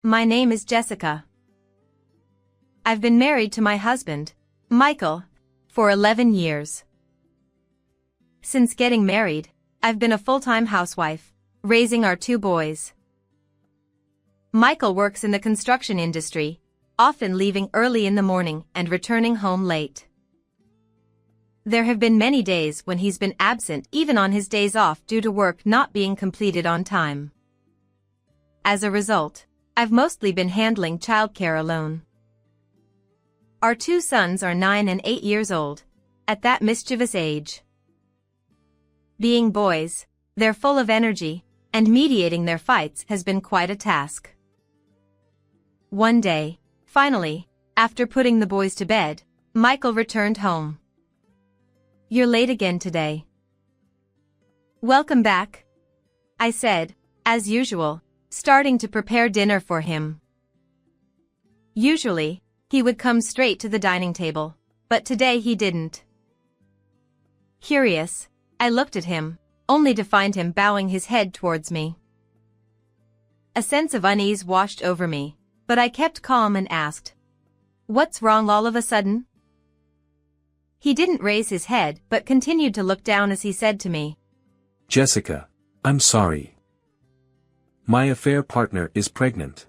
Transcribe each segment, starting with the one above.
My name is Jessica. I've been married to my husband, Michael, for 11 years. Since getting married, I've been a full-time housewife, raising our 2 boys. Michael works in the construction industry, often leaving early in the morning and returning home late. There have been many days when he's been absent even on his days off due to work not being completed on time. As a result, I've mostly been handling childcare alone. Our 2 sons are 9 and 8 years old, at that mischievous age. Being boys, they're full of energy, and mediating their fights has been quite a task. One day, finally, after putting the boys to bed, Michael returned home. "You're late again today." "Welcome back," I said, as usual, starting to prepare dinner for him. Usually, he would come straight to the dining table, but today he didn't. Curious, I looked at him, only to find him bowing his head towards me. A sense of unease washed over me, but I kept calm and asked, "What's wrong all of a sudden?" He didn't raise his head but continued to look down as he said to me, "Jessica, I'm sorry. My affair partner is pregnant.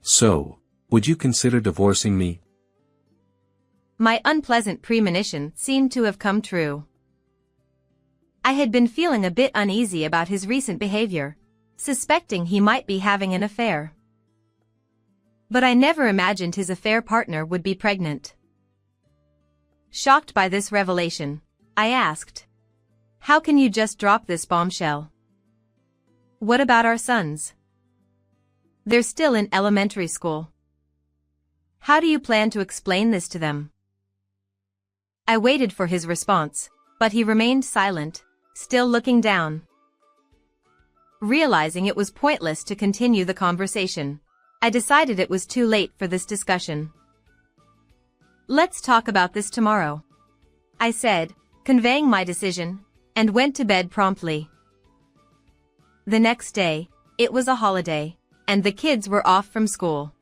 So, would you consider divorcing me?" My unpleasant premonition seemed to have come true. I had been feeling a bit uneasy about his recent behavior, suspecting he might be having an affair. But I never imagined his affair partner would be pregnant. Shocked by this revelation, I asked, "How can you just drop this bombshell? What about our sons? They're still in elementary school. How do you plan to explain this to them?" I waited for his response, but he remained silent, still looking down. Realizing it was pointless to continue the conversation, I decided it was too late for this discussion. "Let's talk about this tomorrow," I said, conveying my decision, and went to bed promptly. The next day, it was a holiday, and the kids were off from school.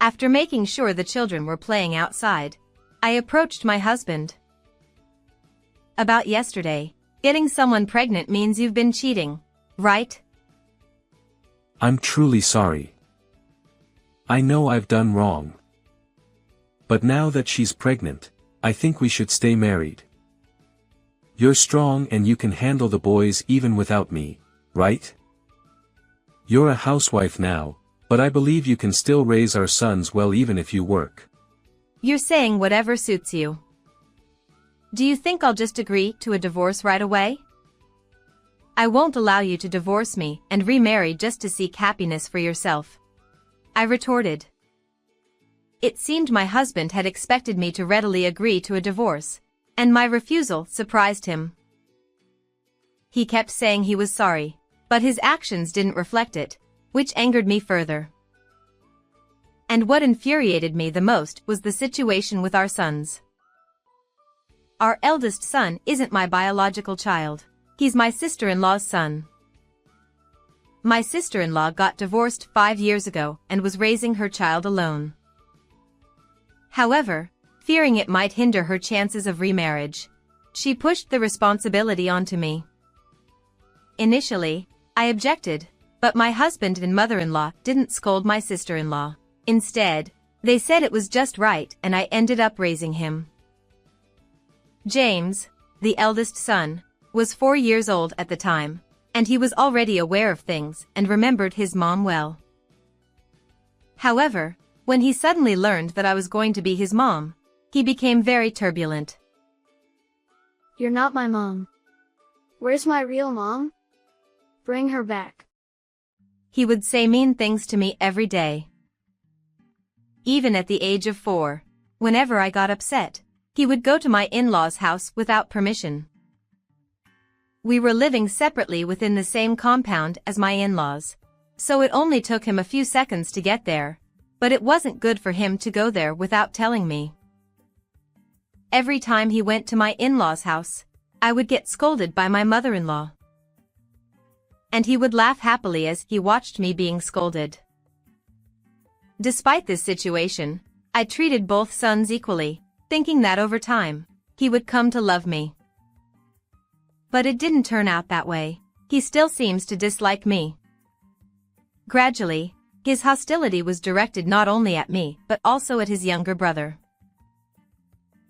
After making sure the children were playing outside, I approached my husband. "About yesterday, getting someone pregnant means you've been cheating, right?" "I'm truly sorry. I know I've done wrong. But now that she's pregnant, I think we should stay married. You're strong and you can handle the boys even without me, right? You're a housewife now, but I believe you can still raise our sons well even if you work." "You're saying whatever suits you. Do you think I'll just agree to a divorce right away? I won't allow you to divorce me and remarry just to seek happiness for yourself," I retorted. It seemed my husband had expected me to readily agree to a divorce, and my refusal surprised him. He kept saying he was sorry, but his actions didn't reflect it, which angered me further. And what infuriated me the most was the situation with our sons. Our eldest son isn't my biological child, he's my sister-in-law's son. My sister-in-law got divorced 5 years ago and was raising her child alone. However, fearing it might hinder her chances of remarriage, she pushed the responsibility onto me. Initially, I objected, but my husband and mother-in-law didn't scold my sister-in-law. Instead, they said it was just right and I ended up raising him. James, the eldest son, was 4 years old at the time, and he was already aware of things and remembered his mom well. However, when he suddenly learned that I was going to be his mom, he became very turbulent. "You're not my mom. Where's my real mom? Bring her back." He would say mean things to me every day. Even at the age of 4, whenever I got upset, he would go to my in-laws' house without permission. We were living separately within the same compound as my in-laws, so it only took him a few seconds to get there, but it wasn't good for him to go there without telling me. Every time he went to my in-laws' house, I would get scolded by my mother-in-law. and he would laugh happily as he watched me being scolded. Despite this situation, I treated both sons equally, thinking that over time, he would come to love me. But it didn't turn out that way. He still seems to dislike me. Gradually, his hostility was directed not only at me but also at his younger brother.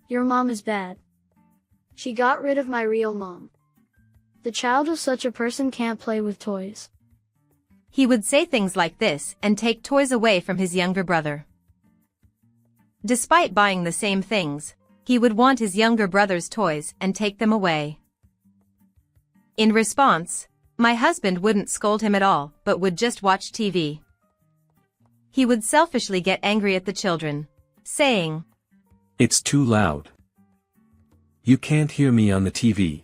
Your mom is bad. She got rid of my real mom. The child of such a person can't play with toys. He would say things like this and take toys away from his younger brother. Despite buying the same things, he would want his younger brother's toys and take them away. In response, my husband wouldn't scold him at all but would just watch TV. He would selfishly get angry at the children, saying, "It's too loud. You can't hear me on the TV."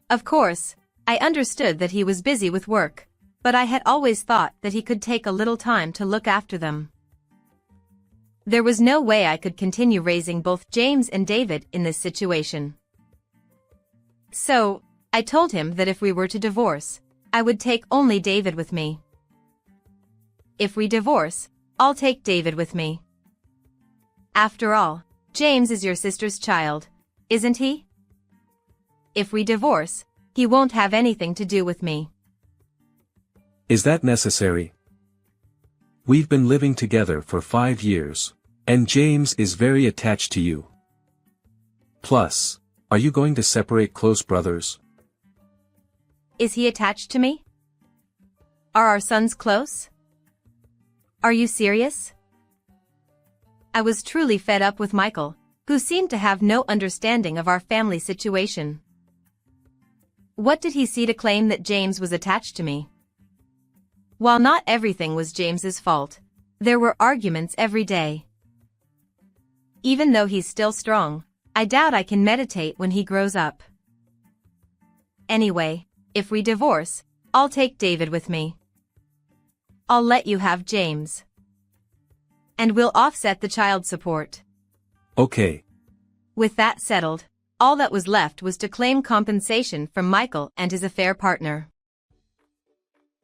Of course, I understood that he was busy with work, but I had always thought that he could take a little time to look after them. There was no way I could continue raising both James and David in this situation. So, I told him that if we were to divorce, I would take only David with me. If we divorce, I'll take David with me. After all, James is your sister's child, isn't he? If we divorce, he won't have anything to do with me. Is that necessary? We've been living together for 5 years, and James is very attached to you. Plus, are you going to separate close brothers? Is he attached to me? Are our sons close? Are you serious? I was truly fed up with Michael, who seemed to have no understanding of our family situation. What did he see to claim that James was attached to me? While not everything was James's fault, there were arguments every day. Even though he's still strong, I doubt I can meditate when he grows up. Anyway, if we divorce, I'll take David with me. I'll let you have James. And we'll offset the child support. Okay. With that settled, all that was left was to claim compensation from Michael and his affair partner.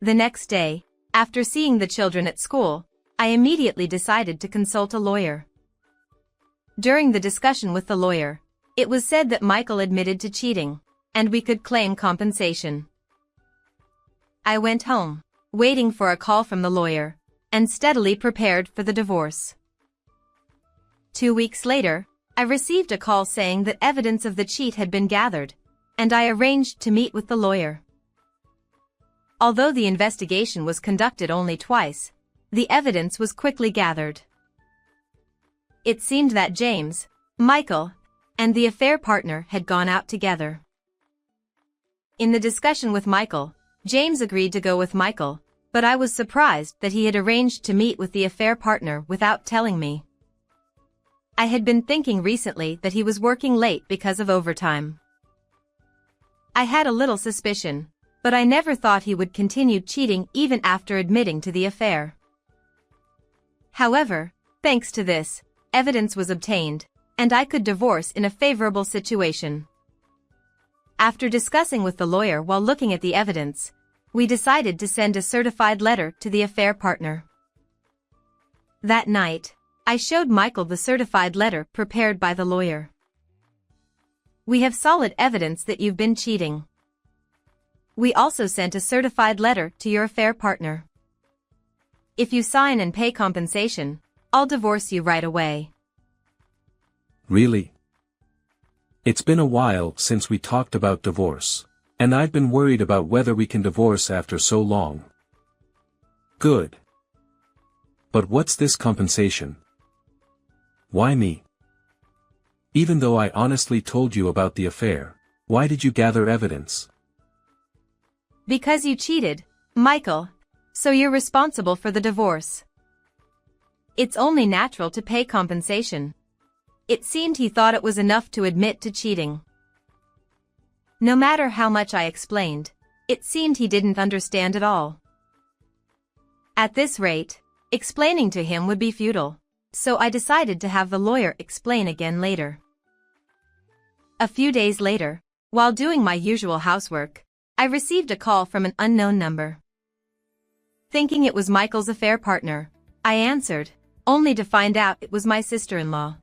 The next day, after seeing the children at school, I immediately decided to consult a lawyer. During the discussion with the lawyer, it was said that Michael admitted to cheating, and we could claim compensation. I went home, waiting for a call from the lawyer, and steadily prepared for the divorce. 2 weeks later, I received a call saying that evidence of the cheat had been gathered, and I arranged to meet with the lawyer. Although the investigation was conducted only twice, the evidence was quickly gathered. It seemed that James, Michael, and the affair partner had gone out together. In the discussion with Michael, James agreed to go with Michael, but I was surprised that he had arranged to meet with the affair partner without telling me. I had been thinking recently that he was working late because of overtime. I had a little suspicion, but I never thought he would continue cheating even after admitting to the affair. However, thanks to this, evidence was obtained, and I could divorce in a favorable situation. After discussing with the lawyer while looking at the evidence, we decided to send a certified letter to the affair partner. That night, I showed Michael the certified letter prepared by the lawyer. "We have solid evidence that you've been cheating. We also sent a certified letter to your affair partner. If you sign and pay compensation, I'll divorce you right away." Really? It's been a while since we talked about divorce, and I've been worried about whether we can divorce after so long. Good. But what's this compensation? Why me? Even though I honestly told you about the affair, why did you gather evidence? Because you cheated, Michael, so you're responsible for the divorce. It's only natural to pay compensation. It seemed he thought it was enough to admit to cheating. No matter how much I explained, it seemed he didn't understand at all. At this rate, explaining to him would be futile, so I decided to have the lawyer explain again later. A few days later, while doing my usual housework, I received a call from an unknown number. Thinking it was Michael's affair partner, I answered, only to find out it was my sister-in-law.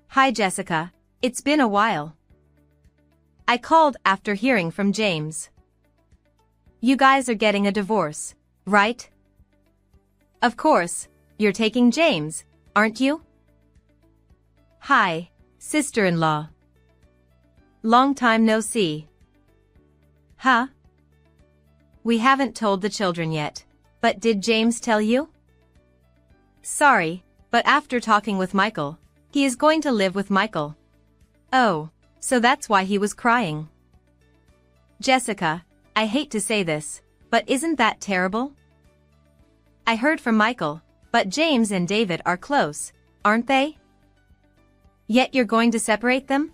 "Hi Jessica, it's been a while." I called after hearing from James. "You guys are getting a divorce, right?" "Of course, you're taking James, aren't you?" "Hi, sister-in-law. Long time no see." "Huh? We haven't told the children yet, but did James tell you?" "Sorry, but after talking with Michael, he is going to live with Michael." "Oh, so that's why he was crying." "Jessica, I hate to say this, but isn't that terrible? I heard from Michael, but James and David are close, aren't they? Yet you're going to separate them?"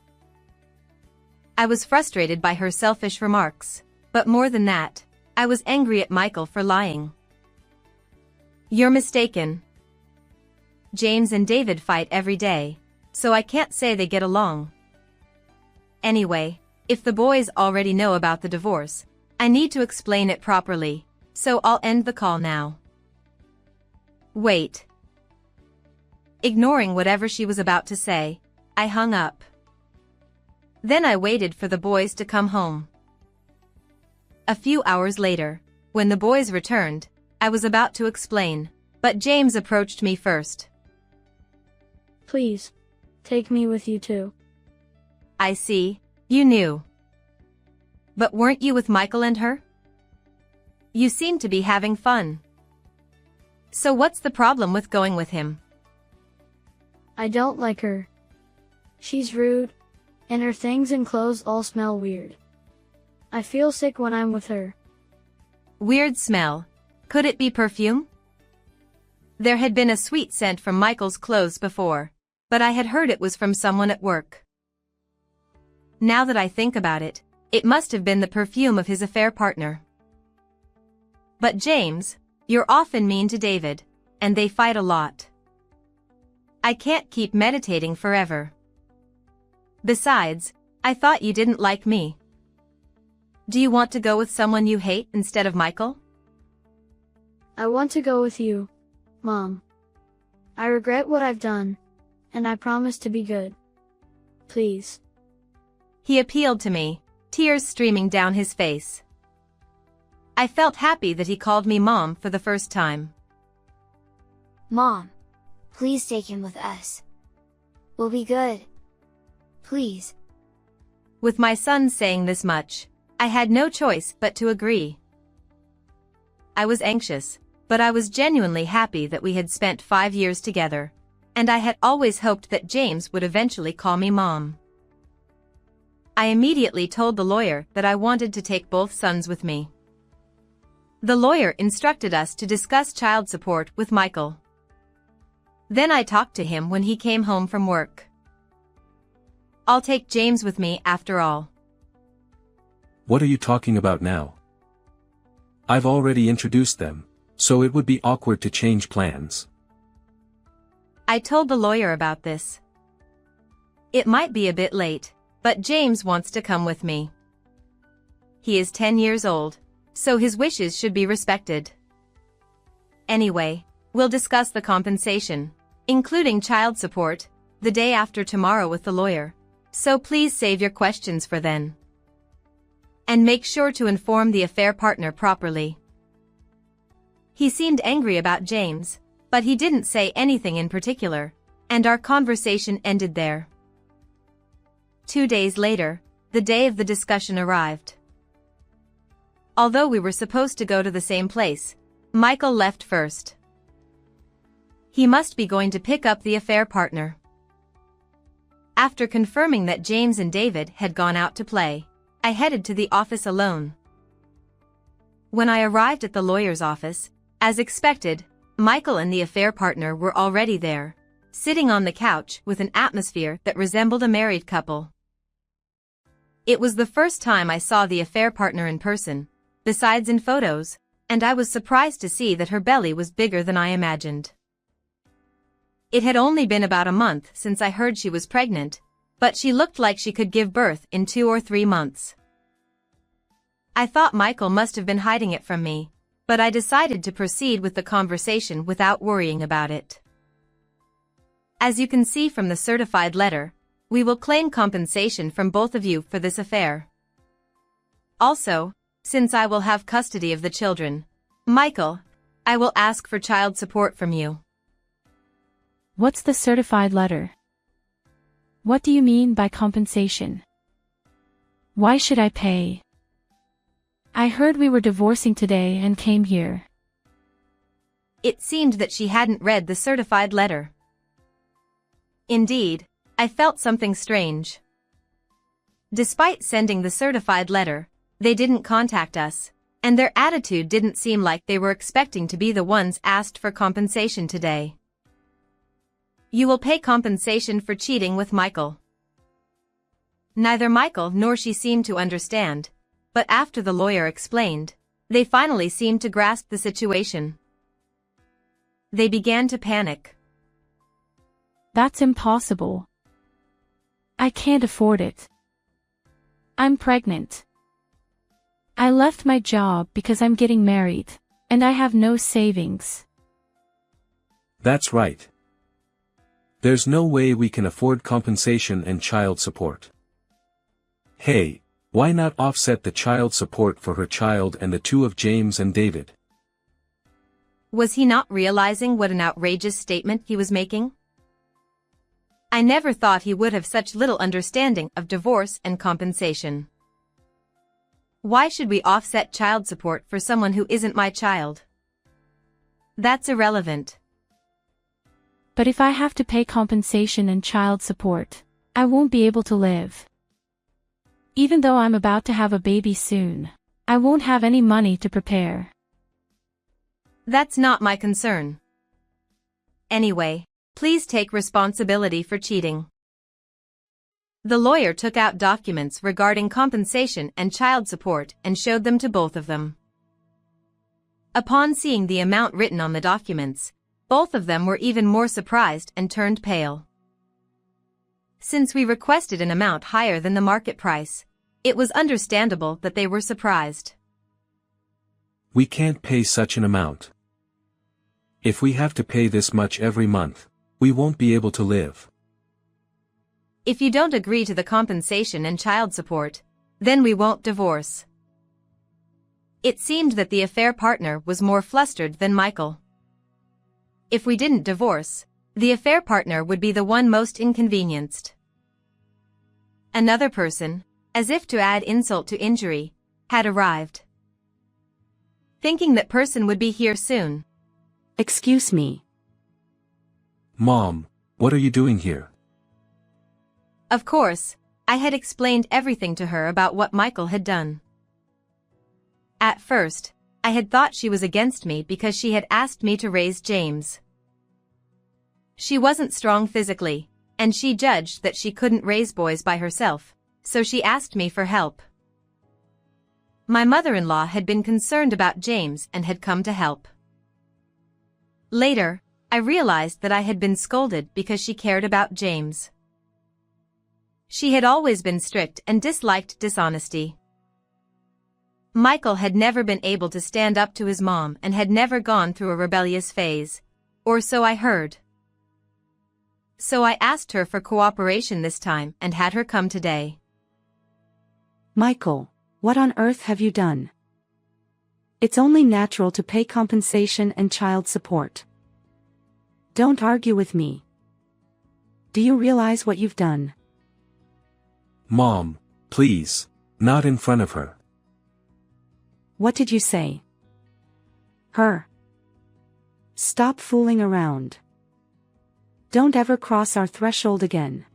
I was frustrated by her selfish remarks, but more than that, I was angry at Michael for lying. "You're mistaken. James and David fight every day, so I can't say they get along. Anyway, if the boys already know about the divorce, I need to explain it properly, so I'll end the call now." "Wait." Ignoring whatever she was about to say, I hung up. Then I waited for the boys to come home. A few hours later, when the boys returned, I was about to explain, but James approached me first. "Please, take me with you too." "I see, you knew. But weren't you with Michael and her? You seem to be having fun. So what's the problem with going with him?" "I don't like her. She's rude, and her things and clothes all smell weird. I feel sick when I'm with her." "Weird smell? Could it be perfume?" There had been a sweet scent from Michael's clothes before, but I had heard it was from someone at work. Now that I think about it, it must have been the perfume of his affair partner. "But James, you're often mean to David, and they fight a lot. I can't keep meditating forever. Besides, I thought you didn't like me. Do you want to go with someone you hate instead of Michael?" "I want to go with you, Mom. I regret what I've done, and I promise to be good. Please." He appealed to me, tears streaming down his face. I felt happy that he called me Mom for the first time. "Mom, please take him with us. We'll be good. Please." With my son saying this much, I had no choice but to agree. I was anxious, but I was genuinely happy that we had spent 5 years together, and I had always hoped that James would eventually call me Mom. I immediately told the lawyer that I wanted to take both sons with me. The lawyer instructed us to discuss child support with Michael. Then I talked to him when he came home from work. "I'll take James with me after all." What are you talking about now? I've already introduced them, so it would be awkward to change plans. I told the lawyer about this. It might be a bit late, but James wants to come with me. He is 10 years old, so his wishes should be respected. Anyway, we'll discuss the compensation, including child support, the day after tomorrow with the lawyer, so please save your questions for then. And make sure to inform the affair partner properly. He seemed angry about James, but he didn't say anything in particular, and our conversation ended there. 2 days later, the day of the discussion arrived. Although we were supposed to go to the same place, Michael left first. He must be going to pick up the affair partner. After confirming that James and David had gone out to play, I headed to the office alone. When I arrived at the lawyer's office, as expected, Michael and the affair partner were already there, sitting on the couch with an atmosphere that resembled a married couple. It was the first time I saw the affair partner in person, besides in photos, and I was surprised to see that her belly was bigger than I imagined. It had only been about a month since I heard she was pregnant, but she looked like she could give birth in 2 or 3 months. I thought Michael must have been hiding it from me, but I decided to proceed with the conversation without worrying about it. As you can see from the certified letter, we will claim compensation from both of you for this affair. Also, since I will have custody of the children, Michael, I will ask for child support from you. What's the certified letter? What do you mean by compensation? Why should I pay? I heard we were divorcing today and came here. It seemed that she hadn't read the certified letter. Indeed, I felt something strange. Despite sending the certified letter, they didn't contact us, and their attitude didn't seem like they were expecting to be the ones asked for compensation today. You will pay compensation for cheating with Michael. Neither Michael nor she seemed to understand, but after the lawyer explained, they finally seemed to grasp the situation. They began to panic. That's impossible. I can't afford it. I'm pregnant. I left my job because I'm getting married, and I have no savings. That's right. There's no way we can afford compensation and child support. Hey, why not offset the child support for her child and the two of James and David? Was he not realizing what an outrageous statement he was making? I never thought he would have such little understanding of divorce and compensation. Why should we offset child support for someone who isn't my child? That's irrelevant. But if I have to pay compensation and child support, I won't be able to live. Even though I'm about to have a baby soon, I won't have any money to prepare. That's not my concern. Anyway, please take responsibility for cheating. The lawyer took out documents regarding compensation and child support and showed them to both of them. Upon seeing the amount written on the documents, both of them were even more surprised and turned pale. Since we requested an amount higher than the market price, it was understandable that they were surprised. We can't pay such an amount. If we have to pay this much every month, we won't be able to live. If you don't agree to the compensation and child support, then we won't divorce. It seemed that the affair partner was more flustered than Michael. If we didn't divorce, the affair partner would be the one most inconvenienced. Another person, as if to add insult to injury, had arrived. Thinking that person would be here soon. Excuse me. Mom, what are you doing here? Of course, I had explained everything to her about what Michael had done. At first, I had thought she was against me because she had asked me to raise James. She wasn't strong physically, and she judged that she couldn't raise boys by herself, so she asked me for help. My mother-in-law had been concerned about James and had come to help. Later, I realized that I had been scolded because she cared about James. She had always been strict and disliked dishonesty. Michael had never been able to stand up to his mom and had never gone through a rebellious phase, or so I heard. So I asked her for cooperation this time and had her come today. Michael, what on earth have you done? It's only natural to pay compensation and child support. Don't argue with me. Do you realize what you've done? Mom, please, not in front of her. What did you say? Her. Stop fooling around. Don't ever cross our threshold again.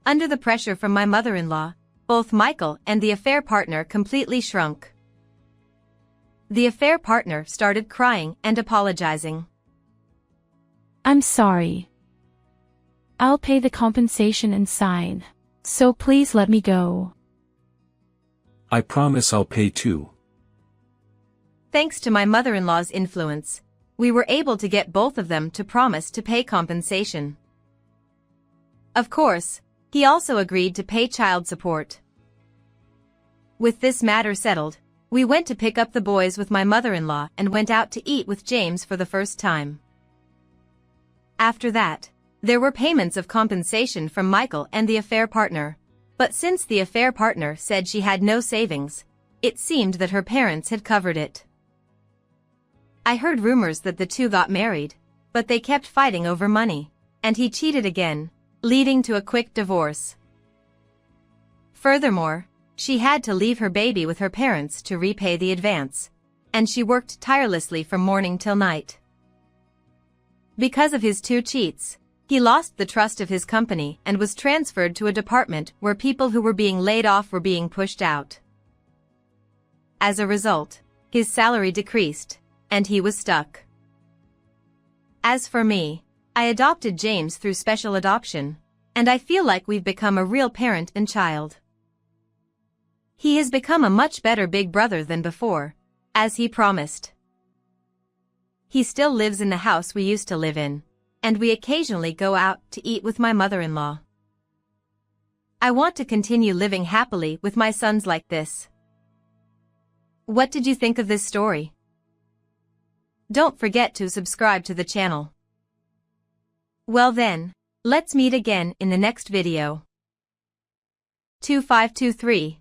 Under the pressure from my mother-in-law, both Michael and the affair partner completely shrunk. The affair partner started crying and apologizing. I'm sorry. I'll pay the compensation and sign, so please let me go. I promise I'll pay too. Thanks to my mother-in-law's influence, we were able to get both of them to promise to pay compensation. Of course, he also agreed to pay child support. With this matter settled, we went to pick up the boys with my mother-in-law and went out to eat with James for the first time. After that, there were payments of compensation from Michael and the affair partner, but since the affair partner said she had no savings, it seemed that her parents had covered it. I heard rumors that the two got married, but they kept fighting over money, and he cheated again, leading to a quick divorce. Furthermore, she had to leave her baby with her parents to repay the advance, and she worked tirelessly from morning till night. Because of his two cheats, he lost the trust of his company and was transferred to a department where people who were being laid off were being pushed out. As a result, his salary decreased, and he was stuck. As for me, I adopted James through special adoption, and I feel like we've become a real parent and child. He has become a much better big brother than before, as he promised. He still lives in the house we used to live in, and we occasionally go out to eat with my mother-in-law. I want to continue living happily with my sons like this. What did you think of this story? Don't forget to subscribe to the channel. Well then, let's meet again in the next video. 2523